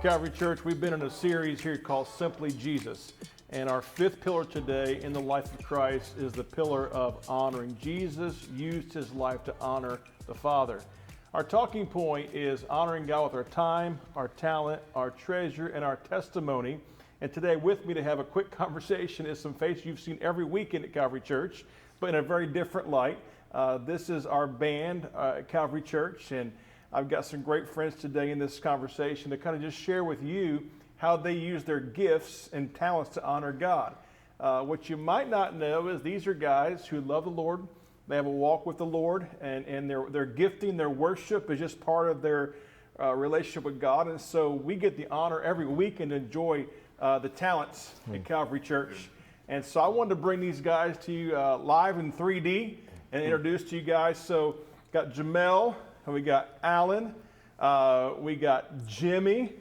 Calvary Church, we've been in a series here called Simply Jesus. And our fifth pillar today in the life of Christ is the pillar of honoring. Jesus used his life to honor the Father. Our talking point is honoring God with our time, our talent, our treasure, and our testimony. And today with me to have a quick conversation is some faces you've seen every weekend at Calvary Church, but in a very different light. This is our band at Calvary Church, and I've got some great friends today in this conversation to kind of just share with you how they use their gifts and talents to honor God. What you might not know is these are guys who love the Lord. They have a walk with the Lord, and their gifting, their worship is just part of their relationship with God. And so we get the honor every week and enjoy the talents at Calvary Church. And so I wanted to bring these guys to you live in 3D and introduce to you guys. So got Jamel, and we got Alan, we got Jimmy,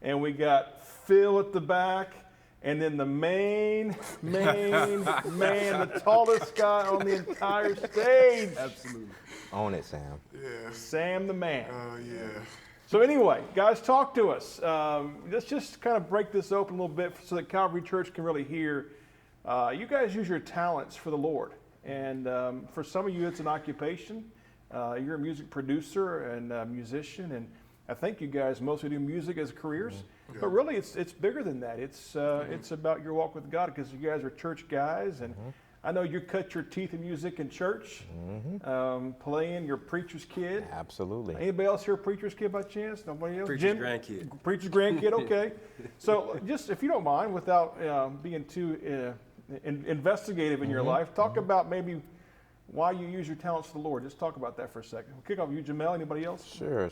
and we got Phil at the back, and then the main man, the tallest guy on the entire stage. Absolutely. Own it, Sam. Yeah. Sam the man. Oh, yeah. So anyway, guys, talk to us. Let's just kind of break this open a little bit so that Calvary Church can really hear. You guys use your talents for the Lord. And for some of you, it's an occupation. You're a music producer and a musician, and I think you guys mostly do music as careers. Mm-hmm. But really, it's bigger than that. It's about your walk with God, because you guys are church guys, and I know you cut your teeth in music in church, playing. You're a preacher's kid. Absolutely. Anybody else here a preacher's kid by chance? Nobody else? Preacher's grandkid. Preacher's grandkid, okay. So just, if you don't mind, without being too investigative in your life, talk about maybe why you use your talents for the Lord. Just talk about that for a second. We'll kick off with you, Jamel. Anybody else? Sure.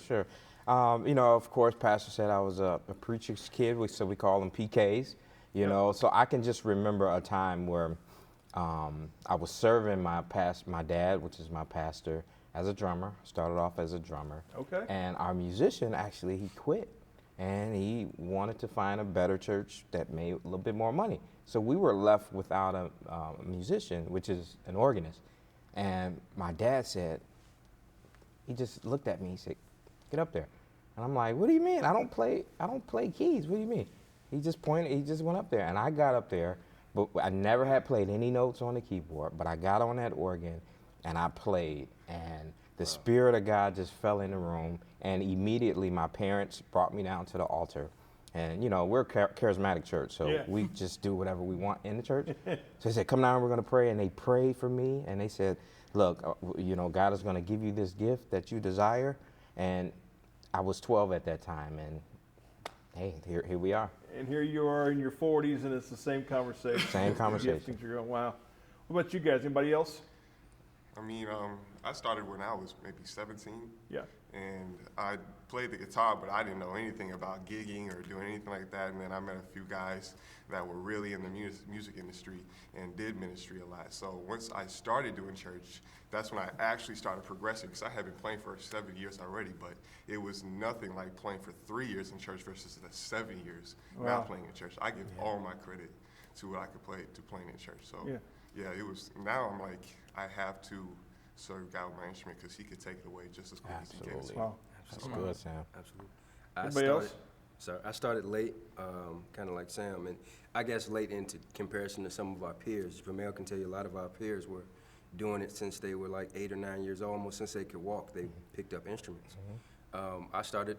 Of course, Pastor said I was a preacher's kid, so we call them PKs, you know. So I can just remember a time where I was serving my dad, which is my pastor, as a drummer. Started off as a drummer. Okay. And our musician, actually, he quit. And he wanted to find a better church that made a little bit more money. So we were left without a musician, which is an organist. And my dad said, he just looked at me, he said, "Get up there." And I'm like, "What do you mean? I don't play keys. What do you mean?" He just went up there, and I got up there, but I never had played any notes on the keyboard, but I got on that organ and I played, and the Spirit of God just fell in the room, and immediately my parents brought me down to the altar. And, you know, we're a charismatic church, so we just do whatever we want in the church. So they said, "Come down, we're going to pray." And they prayed for me, and they said, "Look, you know, God is going to give you this gift that you desire." And I was 12 at that time, and hey, here we are. And here you are in your 40s, and it's the same conversation. Same conversation. Things you're going, wow. What about you guys? Anybody else? I mean, I started when I was maybe 17. Yeah. And I played the guitar, but I didn't know anything about gigging or doing anything like that. And then I met a few guys that were really in the music industry and did ministry a lot. So once I started doing church, that's when I actually started progressing, because I had been playing for 7 years already, but it was nothing like playing for 3 years in church versus the 7 years now playing in church. I give all my credit to what I could play to playing in church. So it was, now I'm like, I have to serve God with my instrument, because he could take it away just as quick as he gave it to me. Wow. That's good, Sam. Absolutely. I started late, kind of like Sam, and I guess late into comparison to some of our peers. Jamel can tell you a lot of our peers were doing it since they were like 8 or 9 years old. Almost since they could walk, they picked up instruments. I started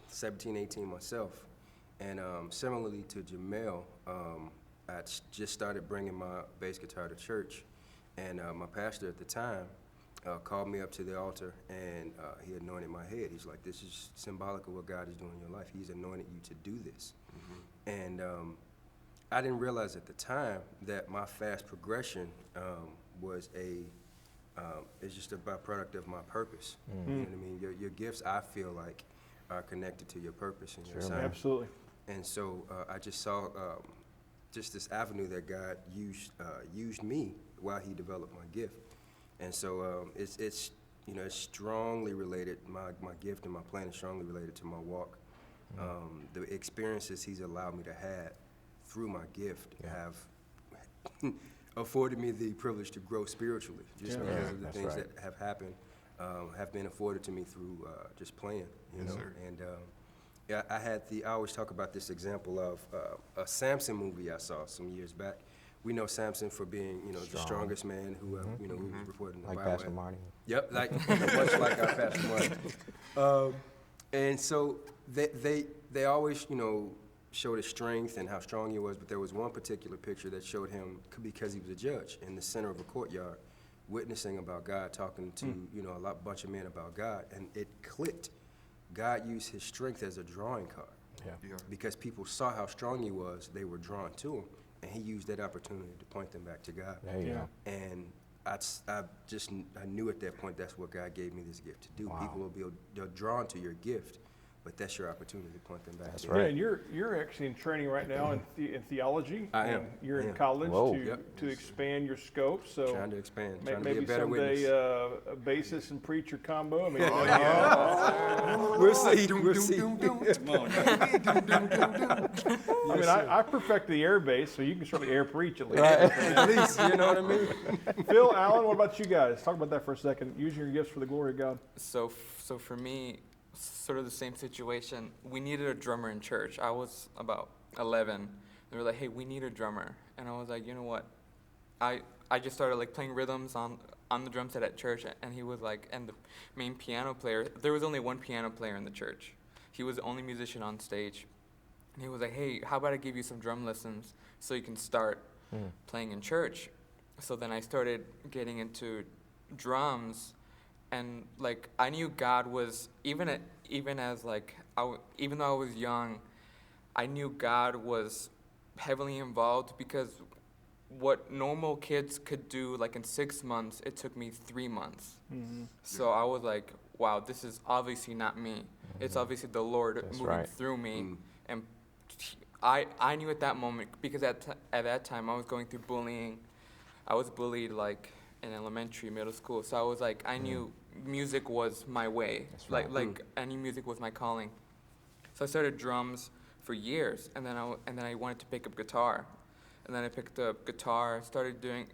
17, 18 myself, and similarly to Jamel, I just started bringing my bass guitar to church, and my pastor at the time called me up to the altar, and he anointed my head. He's like, "This is symbolic of what God is doing in your life. He's anointed you to do this." And I didn't realize at the time that my fast progression was it's just a byproduct of my purpose. You know what I mean? Your gifts, I feel like, are connected to your purpose and your assignment. Absolutely. And so I just saw just this avenue that God used me while he developed my gift. And so it's strongly related, my gift and my plan is strongly related to my walk. The experiences he's allowed me to have through my gift have afforded me the privilege to grow spiritually, just because of the things that have happened, have been afforded to me through just playing, you know. Sir. And Yeah, I always talk about this example of a Samson movie I saw some years back. We know Samson for being, the strongest man who, who was reported in the Like Bible. Pastor Marty. Yep, much like our Pastor Marty. And so they always, showed his strength and how strong he was, but there was one particular picture that showed him, because he was a judge, in the center of a courtyard, witnessing about God, talking to, a bunch of men about God, and it clicked. God used his strength as a drawing card. Yeah. Because people saw how strong he was, they were drawn to him, and he used that opportunity to point them back to God. There you go. And I knew at that point that's what God gave me this gift to do. Wow. People they're drawn to your gift, but that's your opportunity to point them back. That's to right. Yeah, and you're actually in training right now in theology. I am. And you're I in am. college Whoa. to expand your scope. So Trying to expand, trying to be maybe a better someday witness. a bassist and preacher combo. I mean, Oh, yeah. We'll see. We'll see. I mean, I perfected the air bass, so you can certainly air preach at least. At least, you know what I mean? Phil, Alan, what about you guys? Talk about that for a second. Using your gifts for the glory of God. So for me, sort of the same situation. We needed a drummer in church. I was about 11. They were like, "Hey, we need a drummer," and I was like, "You know what?" I just started like playing rhythms on the drum set at church, and he was like, and the main piano player. There was only one piano player in the church. He was the only musician on stage, and he was like, "Hey, how about I give you some drum lessons so you can start playing in church?" So then I started getting into drums. And like I knew God was even as like even though I was young, I knew God was heavily involved, because what normal kids could do like in 6 months, it took me 3 months. So I was like, wow, this is obviously not me. It's obviously the Lord moving through me. And I knew at that moment, because at that time I was going through bullying. I was bullied like in elementary, middle school. So I was like, I knew music was my way. That's right. Like I knew music was my calling. So I started drums for years, and then I wanted to pick up guitar, and then I picked up guitar, started doing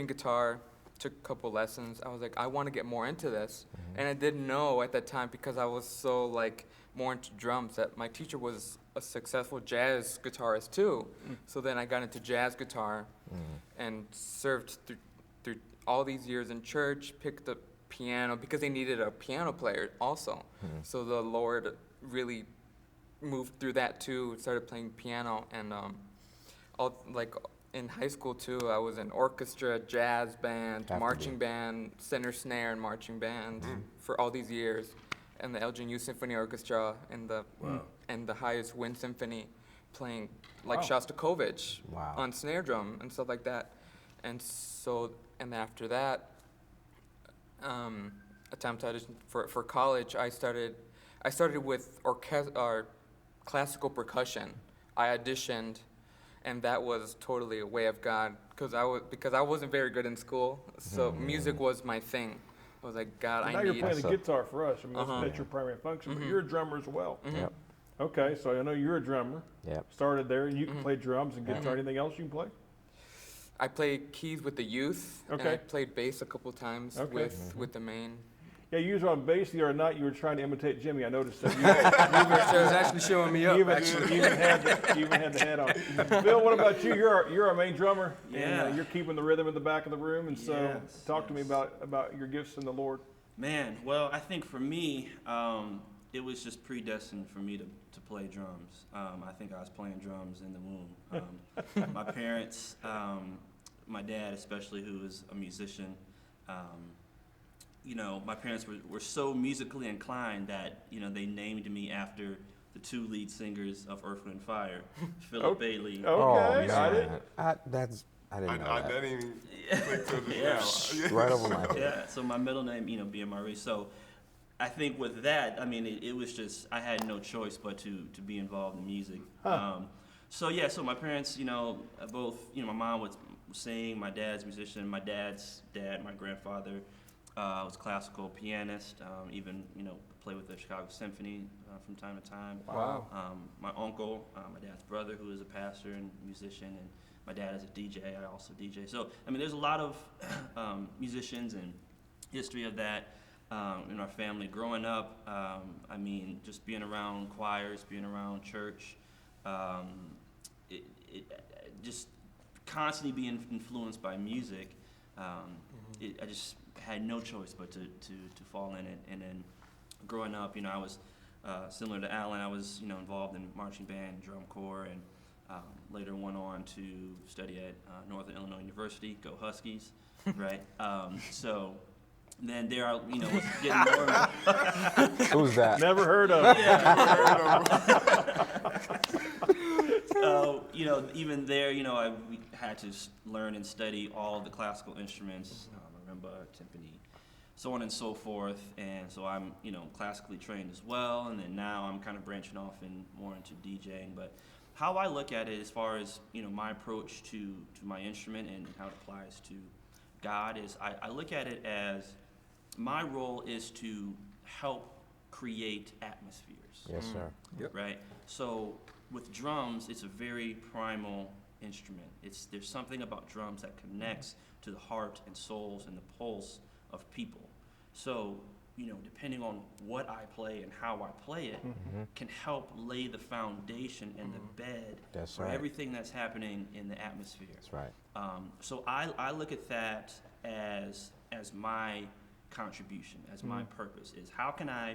guitar, took a couple lessons. I was like, I want to get more into this, and I didn't know at that time, because I was so like more into drums, that my teacher was a successful jazz guitarist too. So then I got into jazz guitar, and served through all these years in church, picked up piano because they needed a piano player also. So the Lord really moved through that too, started playing piano, and in high school too, I was in orchestra, jazz band, marching band, center snare and marching band for all these years, and the LGNU Symphony Orchestra, and the highest wind symphony, playing like Shostakovich on snare drum and stuff like that. And so, and after that, attempt to audition for college, I started with classical percussion. I auditioned, and that was totally a way of God, because I wasn't very good in school, so music was my thing. I was like, God, Now I you're need. playing the guitar for us. I mean, that's your primary function, but you're a drummer as well. Yep. Okay, so I know you're a drummer. Yep. Started there, and you can play drums and guitar. Anything else you can play? I played keys with the youth, and I played bass a couple times with the main. Yeah, you were on bass the other night. You were trying to imitate Jimmy. I noticed that. She was actually showing me up. You even had the hat on. Phil, what about you? You're our main drummer. Yeah. And, you're keeping the rhythm in the back of the room. And so, talk to me about your gifts in the Lord. Man, well, I think for me, it was just predestined for me to play drums. I think I was playing drums in the womb. My parents, my dad especially, who is a musician, my parents were so musically inclined that, they named me after the two lead singers of Earth, Wind & Fire, Philip Bailey. Okay, I didn't know I that. didn't even click to the Right over my head. Yeah, so my middle name, being Maurice. So I think with that, I mean, it was just, I had no choice but to be involved in music. So my parents, both, my mom would sing, my dad's a musician, my dad's dad, my grandfather, was a classical pianist, even, play with the Chicago Symphony from time to time. Wow. My uncle, my dad's brother, who is a pastor and musician, and my dad is a DJ, I also DJ. So, I mean, there's a lot of musicians and history of that. in our family. Growing up, I mean, just being around choirs, being around church, just constantly being influenced by music. I just had no choice but to fall in it. And then growing up, I was similar to Alan. I was involved in marching band, drum corps, and later went on to study at Northern Illinois University. Go Huskies, right? So then there I was getting more. Who's that? Never heard of it. So even there, we had to learn and study all the classical instruments, marimba, timpani, so on and so forth. And so I'm, classically trained as well. And then now I'm kind of branching off and more into DJing. But how I look at it as far as, my approach to my instrument and how it applies to God is I look at it as my role is to help create atmospheres. Yes, sir. Yep. Right? So with drums, it's a very primal instrument. There's something about drums that connects to the heart and souls and the pulse of people. So, depending on what I play and how I play it, can help lay the foundation and the bed That's for right. everything that's happening in the atmosphere. That's right. So I look at that as my contribution, as my purpose, is how can I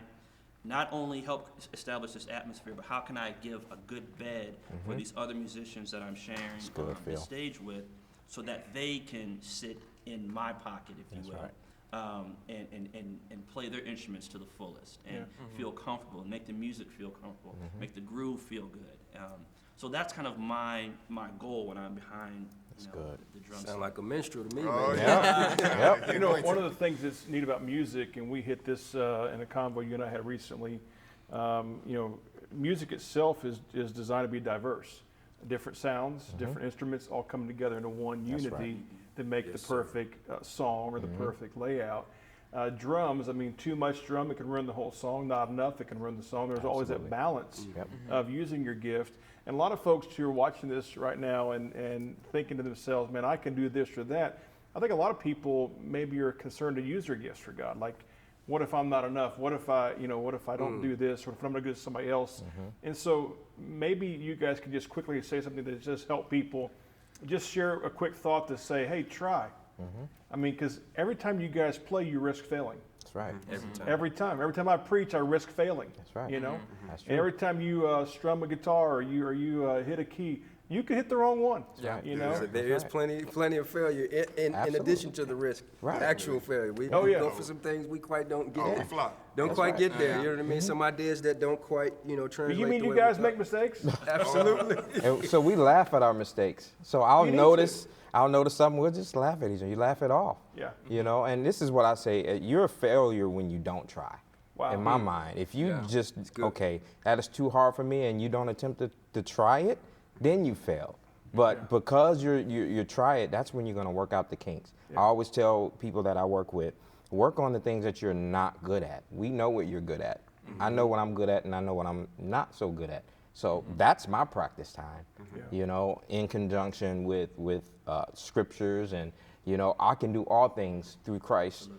not only help establish this atmosphere, but how can I give a good bed for these other musicians that I'm sharing good, the Phil. stage with, so that they can sit in my pocket, if That's you will, right. and play their instruments to the fullest, and feel comfortable, and make the music feel comfortable, make the groove feel good. So that's kind of my goal when I'm behind good. the drum Sound set. like a minstrel to me, Oh, man. yeah. Yep. One of the things that's neat about music, and we hit this in a convo you and I had recently, music itself is designed to be diverse. Different sounds, different instruments all coming together into one That's unity right. to make Yes, the sir. perfect song or the perfect layout. Drums, too much drum, it can ruin the whole song. Not enough, it can ruin the song. There's always that Absolutely. balance Yep. of using your gift. And a lot of folks who are watching this right now and thinking to themselves, man, I can do this or that. I think a lot of people maybe are concerned to use their gifts for God. Like, what if I'm not enough? What if I don't do this? Or if I'm going to do somebody else? And so maybe you guys could just quickly say something that just help people. Just share a quick thought to say, hey, try. Because every time you guys play, you risk failing. That's right. Every time. Every time I preach, I risk failing. That's right. That's And true. every time you strum a guitar or you hit a key, you could hit the wrong one. Yeah. You know. So there is right. plenty of failure in Absolutely. addition to the risk, Right. actual failure. We Oh, yeah. go for some things we quite don't get. Oh, we flop. Don't That's quite right. get there. You know what I mean? Some ideas that don't quite, translate. You mean the you way we guys thought. make mistakes? Absolutely. And so we laugh at our mistakes. So I'll You need notice something, we'll just laugh at each other. You laugh it off. Yeah. And this is what I say, you're a failure when you don't try. Wow. In my mind, if you Yeah. just, good. okay, that is too hard for me and you don't attempt to try it, then you fail. But because you try it, that's when you're going to work out the kinks. I always tell people that I work with, work on the things that you're not good at. We know what you're good at. I know what I'm good at and I know what I'm not so good at. So that's my practice time, in conjunction with scriptures. And, I can do all things through Christ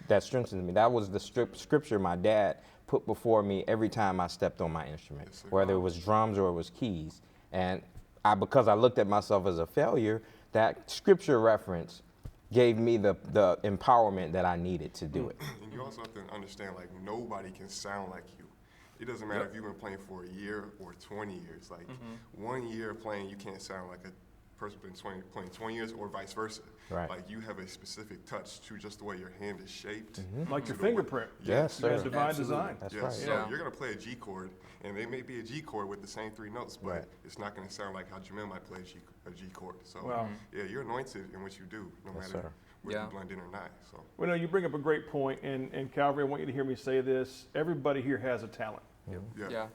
that strengthens me. That was the scripture my dad put before me every time I stepped on my instrument, Yes, sir. whether it was drums or it was keys. And because I looked at myself as a failure, that scripture reference gave me the empowerment that I needed to do it. And you also have to understand, like, nobody can sound like you. It doesn't matter if you've been playing for a year or 20 years. Like, 1 year playing, you can't sound like a person been playing 20 years or vice versa. Right. Like, you have a specific touch to just the way your hand is shaped. Like to your the way- fingerprint. Yes, You got sir. divine Absolutely. design. That's Yes, right. so Yeah. you're gonna play a G chord, and it may be a G chord with the same 3 notes, but Right. it's not gonna sound like how Jamil might play a G chord. So Wow. yeah, you're anointed in what you do, no Yes, matter sir. whether Yeah. you blend in or not. So Well, no, you bring up a great point, and Calvary, I want you to hear me say this. Everybody here has a talent. yeah, Yeah.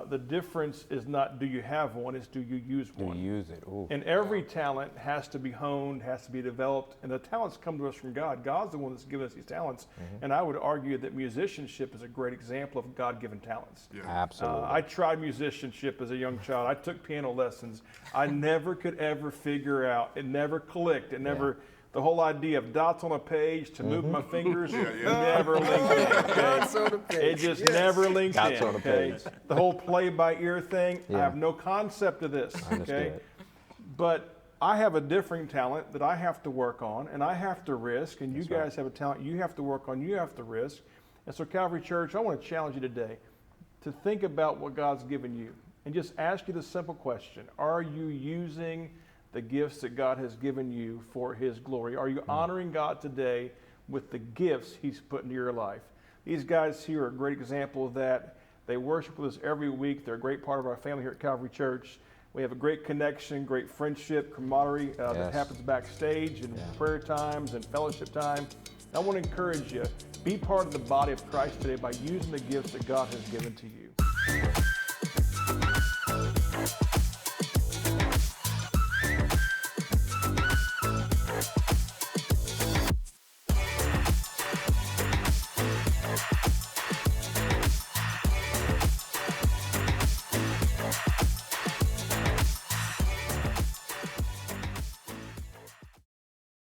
The difference is not do you have one, it's do you use Do one. you use it? Ooh. And every talent has to be honed, has to be developed, and the talents come to us from God. God's the one that's given us these talents, and I would argue that musicianship is a great example of God-given talents. yeah. Absolutely. I tried musicianship as a young child. I took piano lessons. I never could ever figure out. It never clicked. It never the whole idea of dots on a page to move my fingers yeah. never linked in. Okay? Dots on the page. It just never linked Dots in. on the Okay? page. The whole play by ear thing, I Yeah. have no concept of this. Okay? Understood. But I have a differing talent that I have to work on, and I have to risk, and you guys have a talent you have to work on, you have to risk. And so, Calvary Church, I want to challenge you today to think about what God's given you and just ask you the simple question: are you using the gifts that God has given you for His glory? Are you honoring God today with the gifts He's put into your life? These guys here are a great example of that. They worship with us every week. They're a great part of our family here at Calvary Church. We have a great connection, great friendship, camaraderie that Yes. happens backstage and prayer times and fellowship time. I want to encourage you, be part of the body of Christ today by using the gifts that God has given to you.